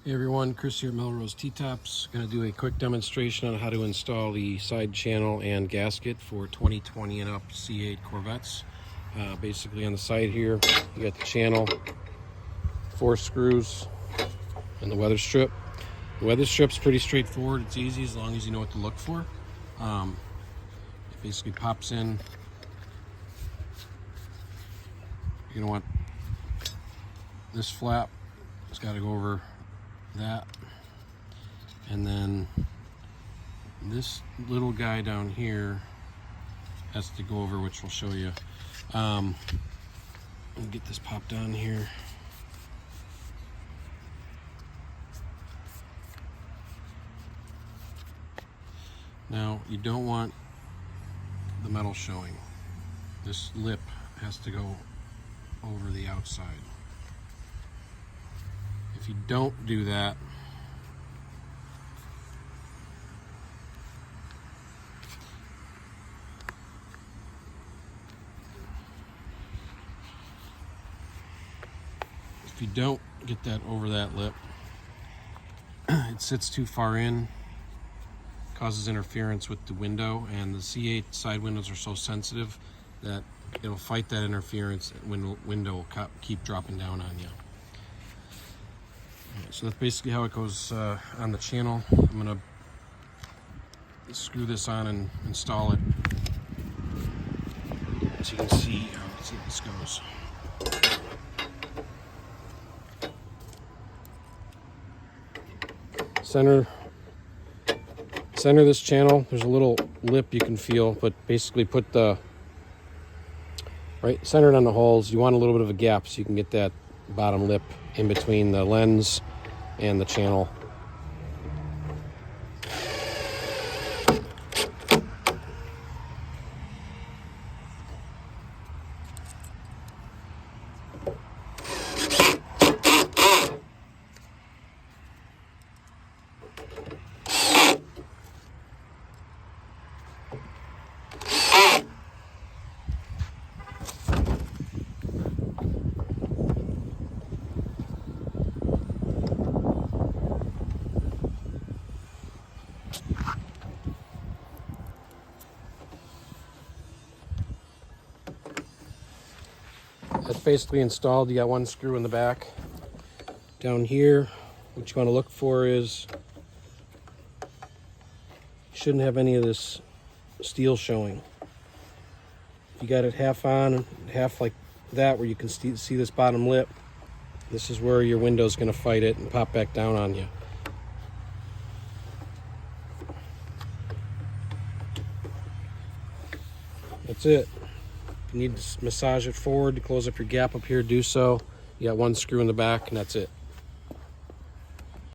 Hey everyone, Chris here at Melrose T-Tops. Going to do a quick demonstration on how to install the side channel and gasket for 2020 and up C8 Corvettes. Basically on the side here, you got the channel, 4 screws, and the weather strip. The weather strip's pretty straightforward. It's easy as long as you know what to look for. It basically pops in. You're going to want this flap. It's got to go over that, and then this little guy down here has to go over, which we'll show you. Let me get this popped on here. Now you don't want the metal showing. This lip has to go over the outside. If you don't do that, get that over that lip, it sits too far in, causes interference with the window, and the C8 side windows are so sensitive that it'll fight that interference when window will keep dropping down on you. So that's basically how it goes on the channel. I'm going to screw this on and install it so you can see how this goes. Center this channel. There's a little lip you can feel, but basically put the right center it on the holes. You want a little bit of a gap so you can get that bottom lip in between the lens and the channel. That's basically installed. You got one screw in the back. Down here, what you want to look for is, you shouldn't have any of this steel showing. You got it half on, half like that, where you can see this bottom lip. This is where your window's going to fight it and pop back down on you. That's it. If you need to massage it forward to close up your gap up here, do so. You got one screw in the back, and that's it.